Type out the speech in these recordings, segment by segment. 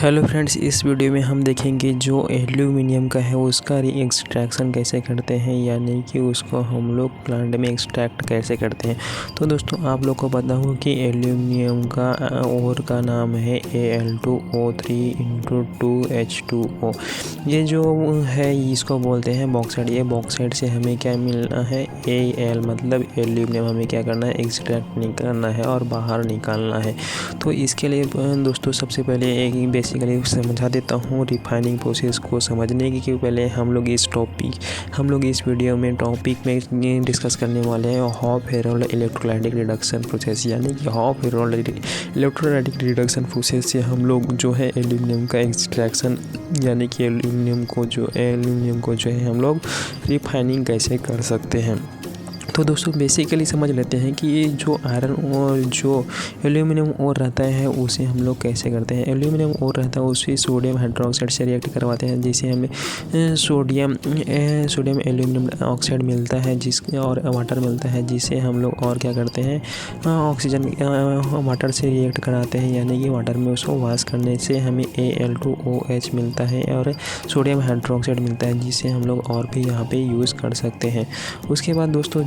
Hello friends, इस video में हम देखेंगे जो एल्यूमिनियम का है उसका री एक्सट्रैक्शन कैसे करते हैं, यानी कि उसको हम लोग प्लांट में एक्सट्रैक्ट कैसे करते हैं। तो दोस्तों आप लोग को पता हो कि एल्यूमिनियम का ओर का नाम है Al2O3 × 2H2O। ये जो है इसको बोलते हैं बॉक्साइड। ये बॉक्साइड से हमें क्या मिलना है, Al मतलब एल्यूमिनियम हमें क्या करना है, एक्सट्रैक्ट नहीं करना है और बाहर निकालना है। तो इसके लिए दोस्तों सबसे पहले एक बेसिकली समझा देता हूँ रिफाइनिंग प्रोसेस को समझने के पहले हम लोग इस वीडियो में टॉपिक में डिस्कस करने वाले हैं hop Harold electrolytic reduction process. यानी कि hop Harold electrolytic reduction process से हम लोग जो है एल्यूमिनियम का एक्सट्रैक्शन, यानी कि एल्यूमिनियम को जो है हम लोग रिफाइनिंग कैसे कर सकते हैं। तो दोस्तों बेसिकली समझ लेते हैं कि ये जो आयरन और जो एल्यूमिनियम और रहता है उसे हम लोग कैसे करते हैं। एल्यूमिनियम और रहता है उसे सोडियम हाइड्रोक्साइड से रिएक्ट करवाते हैं, जिससे हमें सोडियम एल्यूमिनियम ऑक्साइड मिलता है और वाटर मिलता है, जिससे हम लोग और क्या करते हैं, ऑक्सीजन वाटर से रिएक्ट कराते हैं, यानी कि वाटर में उसको वॉश करने से हमें Al2OH मिलता है और सोडियम हाइड्रोक्साइड मिलता है, जिससे हम लोग और भी यहाँ पे यूज़ कर सकते हैं। उसके बाद दोस्तों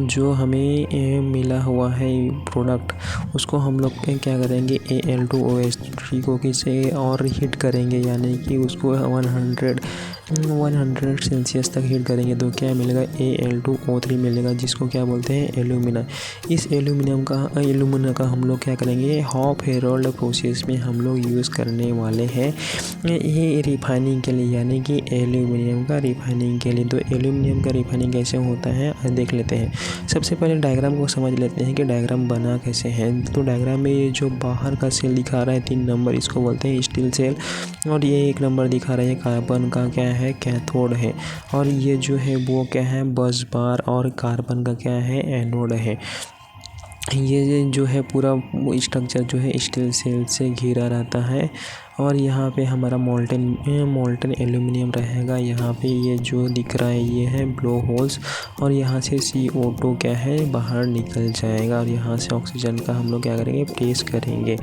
जो हमें मिला हुआ है प्रोडक्ट, उसको हम लोग क्या करेंगे, Al2OH3 को किसी और हीट करेंगे, यानी कि उसको 100 सेल्सियस तक हीट करेंगे तो क्या मिलेगा, Al2O3 मिलेगा, जिसको क्या बोलते हैं, एल्यूमिना। इस एल्यूमिना का हम लोग क्या करेंगे, हॉप हेरोल्ड प्रोसेस में हम लोग यूज़ करने वाले हैं ये रिफाइनिंग के लिए, यानी कि एल्यूमिनियम का रिफाइनिंग के लिए। तो एल्यूमिनियम का रिफाइनिंग कैसे होता है देख लेते हैं। सबसे पहले डायग्राम को समझ लेते हैं कि डायग्राम बना कैसे है। तो डायग्राम में ये जो बाहर का सेल दिखा रहा है 3 नंबर, इसको बोलते हैं स्टील सेल, और ये 1 नंबर दिखा रहा है कार्बन का क्या है, कैथोड है, और ये जो है वो क्या है, बस बार, और कार्बन का क्या है, एनोड है। ये जो है पूरा स्ट्रक्चर जो है स्टील सेल से घिरा रहता है, और यहाँ पे हमारा मोल्टन एल्यूमिनियम रहेगा। यहाँ पे ये जो दिख रहा है ये है ब्लो होल्स, और यहाँ से CO2 क्या है बाहर निकल जाएगा, और यहाँ से ऑक्सीजन का हम लोग क्या करेंगे, प्रेस करेंगे।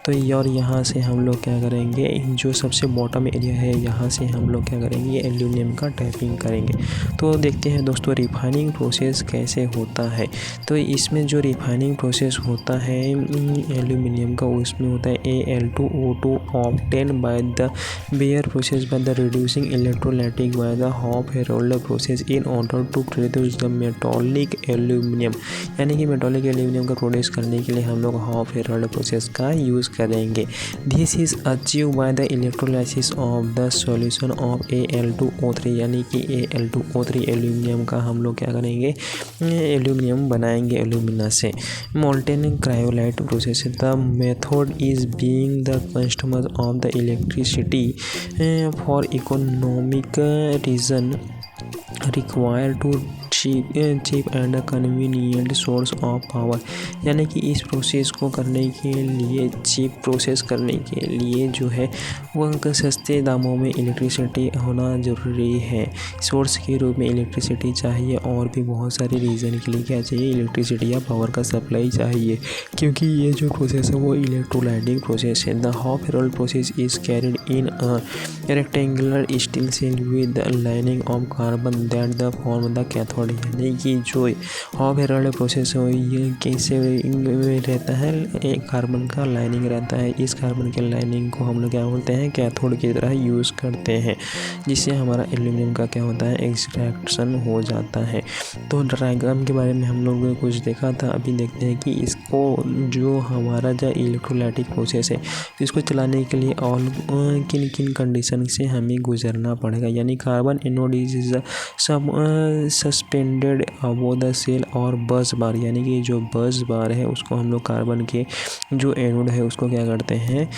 तो ये और यहाँ से हम लोग क्या करेंगे, जो सबसे बॉटम एरिया है यहाँ से हम लोग क्या करेंगे, एल्यूमिनियम का टैपिंग करेंगे। तो देखते हैं दोस्तों रिफाइनिंग प्रोसेस कैसे होता है। तो इसमें जो रिफाइनिंग प्रोसेस होता है एल्यूमिनियम का, उसमें होता है Al2O2 obtained by the Bayer process by the reducing electrolytic by the hop herold process in order to produce the metallic aluminum। यानी कि मेटालिक एल्यूमिनियम का प्रोड्यूस करने के लिए हम लोग हॉप हेरोल्ड प्रोसेस का यूज़ करेंगे। This is achieve by the electrolysis of the solution of Al2O3, यानी कि Al2O3 एल्यूमिनियम का हम लोग क्या करेंगे, एल्यूमिनियम बनाएंगे एल्यूमिना से। Molten cryolite process, the method is being the customer of the electricity for economic reason require to cheap and convenient source of power। यानी कि इस प्रोसेस को करने के लिए, चीप प्रोसेस करने के लिए जो है वह सस्ते दामों में इलेक्ट्रिसिटी होना ज़रूरी है। सोर्स के रूप में इलेक्ट्रिसिटी चाहिए, और भी बहुत सारे रीज़न के लिए क्या चाहिए, इलेक्ट्रिसिटी या पावर का सप्लाई चाहिए, क्योंकि ये जो प्रोसेस है वो इलेक्ट्रोलाइटिक प्रोसेस है। The Hall Heroult process is carried in a rectangular steel cell with lining of carbon that the form the cathode. यानी कि जो हॉप हेरोल्ड प्रोसेस है ये कैसे रहता है, एक कार्बन का लाइनिंग रहता है। इस कार्बन के लाइनिंग को हम लोग क्या बोलते हैं, कैथोड की तरह यूज़ करते हैं, जिससे हमारा एल्यूमिनियम का क्या होता है, एक्सट्रैक्शन हो जाता है। तो डायग्राम के बारे में हम लोगों ने कुछ देखा था, अभी देखते हैं कि इसको जो हमारा जो इलेक्ट्रोलाइटिक प्रोसेस है इसको चलाने के लिए और किन किन कंडीशन से हमें गुजरना पड़ेगा। यानी carbon anode is suspended above the cell और बस बार, यानी कि जो बस बार है उसको हम लोग कार्बन के जो एनोड है उसको क्या करते हैं,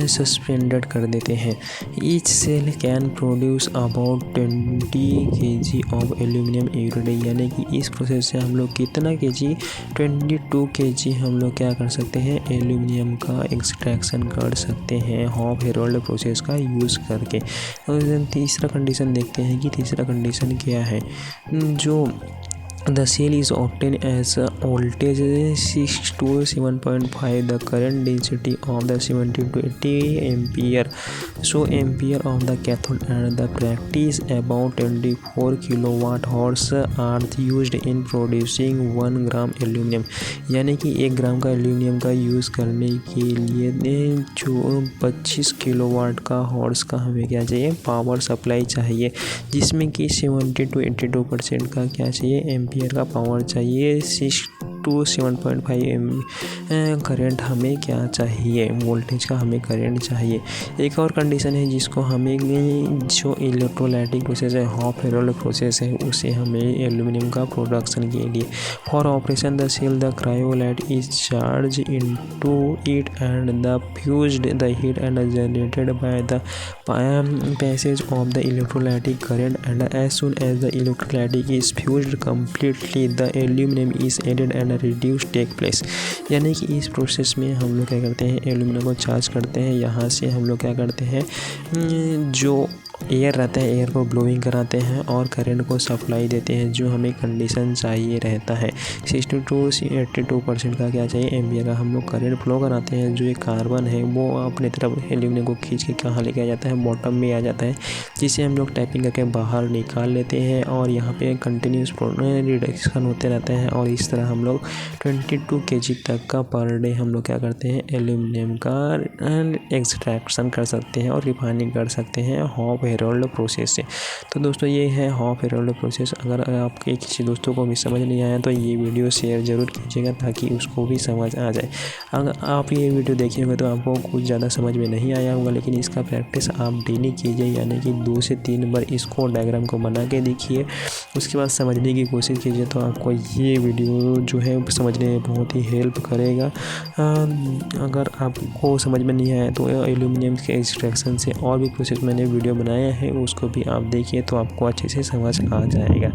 सस्पेंडेड कर देते हैं। Each cell can produce about 20 kg of aluminium every day. यानी कि इस प्रोसेस से हम लोग कितना kg, 22 kg हम लोग क्या कर सकते हैं, एल्यूमिनियम का एक्सट्रैक्शन कर सकते हैं हॉप हेरोल्ड प्रोसेस का यूज़ करके। और तीसरा कंडीशन देखते हैं कि तीसरा कंडीशन क्या है, जो The cell is obtained as a voltage 6 to 7.5. The current density of the 70 to 80 ampere. So ampere of the cathode and the practice about 24 kilowatt hours are used in producing 1 gram aluminium. यानी कि 1 ग्राम का aluminium का use करने के लिए जो 25 kilowatt का horse का हमें क्या चाहिए, पावर सप्लाई चाहिए, जिसमें कि 70 to 82% का क्या चाहिए, एम्पियर का पावर चाहिए। 6 to 7.5 करंट हमें क्या चाहिए, वोल्टेज का हमें करंट चाहिए। एक और कंडीशन है जिसको हमें जो इलेक्ट्रोलाइटिक प्रोसेस है, हॉफ हेरोल्ड प्रोसेस है, उसे हमें एल्यूमिनियम का प्रोडक्शन के लिए for operation the cell the cryolite is charge into it and the fused the heat and generated by the passage of the electrolytic current, and as soon as the electrolytic is fused completely the aluminum is added and reduced take place। यानी कि इस process में हम लोग क्या करते हैं, aluminium को चार्ज करते हैं। यहाँ से हम लोग क्या करते हैं, जो एयर रहता है एयर को ब्लोइंग कराते हैं और करंट को सप्लाई देते हैं, जो हमें कंडीशन चाहिए रहता है। 60 to 82% का क्या चाहिए, एम्पियर का हम लोग करंट फ्लो कराते हैं। जो ये कार्बन है वो अपने तरफ एल्यूमिनियम को खींच के कहाँ लेके आ जाता है, बॉटम में आ जाता है, जिसे हम लोग टैपिंग करके बाहर निकाल लेते हैं और यहाँ पे कंटिन्यूस रिडक्शन होते रहते हैं। और इस तरह हम लोग 22 kg तक का पर डे हम लोग क्या करते हैं, एल्यूमिनियम का एक्सट्रैक्शन कर सकते हैं और रिफाइनिंग कर सकते हैं हॉफ हेरोल्ड प्रोसेस से। तो दोस्तों ये है हॉफ हेरोल्ड प्रोसेस। अगर आपके किसी दोस्तों को भी समझ नहीं आया तो ये वीडियो शेयर ज़रूर कीजिएगा ताकि उसको भी समझ आ जाए। अगर आप ये वीडियो देखिएगा तो आपको कुछ ज़्यादा समझ में नहीं आया होगा, लेकिन इसका प्रैक्टिस आप डेली कीजिए, यानी कि 2 से 3 बार इसको डायग्राम को बना के देखिए, उसके बाद समझने की कोशिश कीजिए। तो आपको ये वीडियो जो है समझने में बहुत ही हेल्प करेगा। अगर आपको समझ में नहीं आया तो एल्यूमिनियम के एक्सट्रैक्शन से और भी प्रोसेस मैंने वीडियो बनाया है, उसको भी आप देखिए तो आपको अच्छे से समझ आ जाएगा।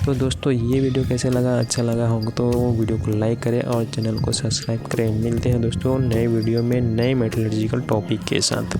तो दोस्तों ये वीडियो कैसे लगा, अच्छा लगा होगा तो वीडियो को लाइक करें और चैनल को सब्सक्राइब करें। मिलते हैं दोस्तों नए वीडियो में नए मेटलर्जिकल टॉपिक के साथ।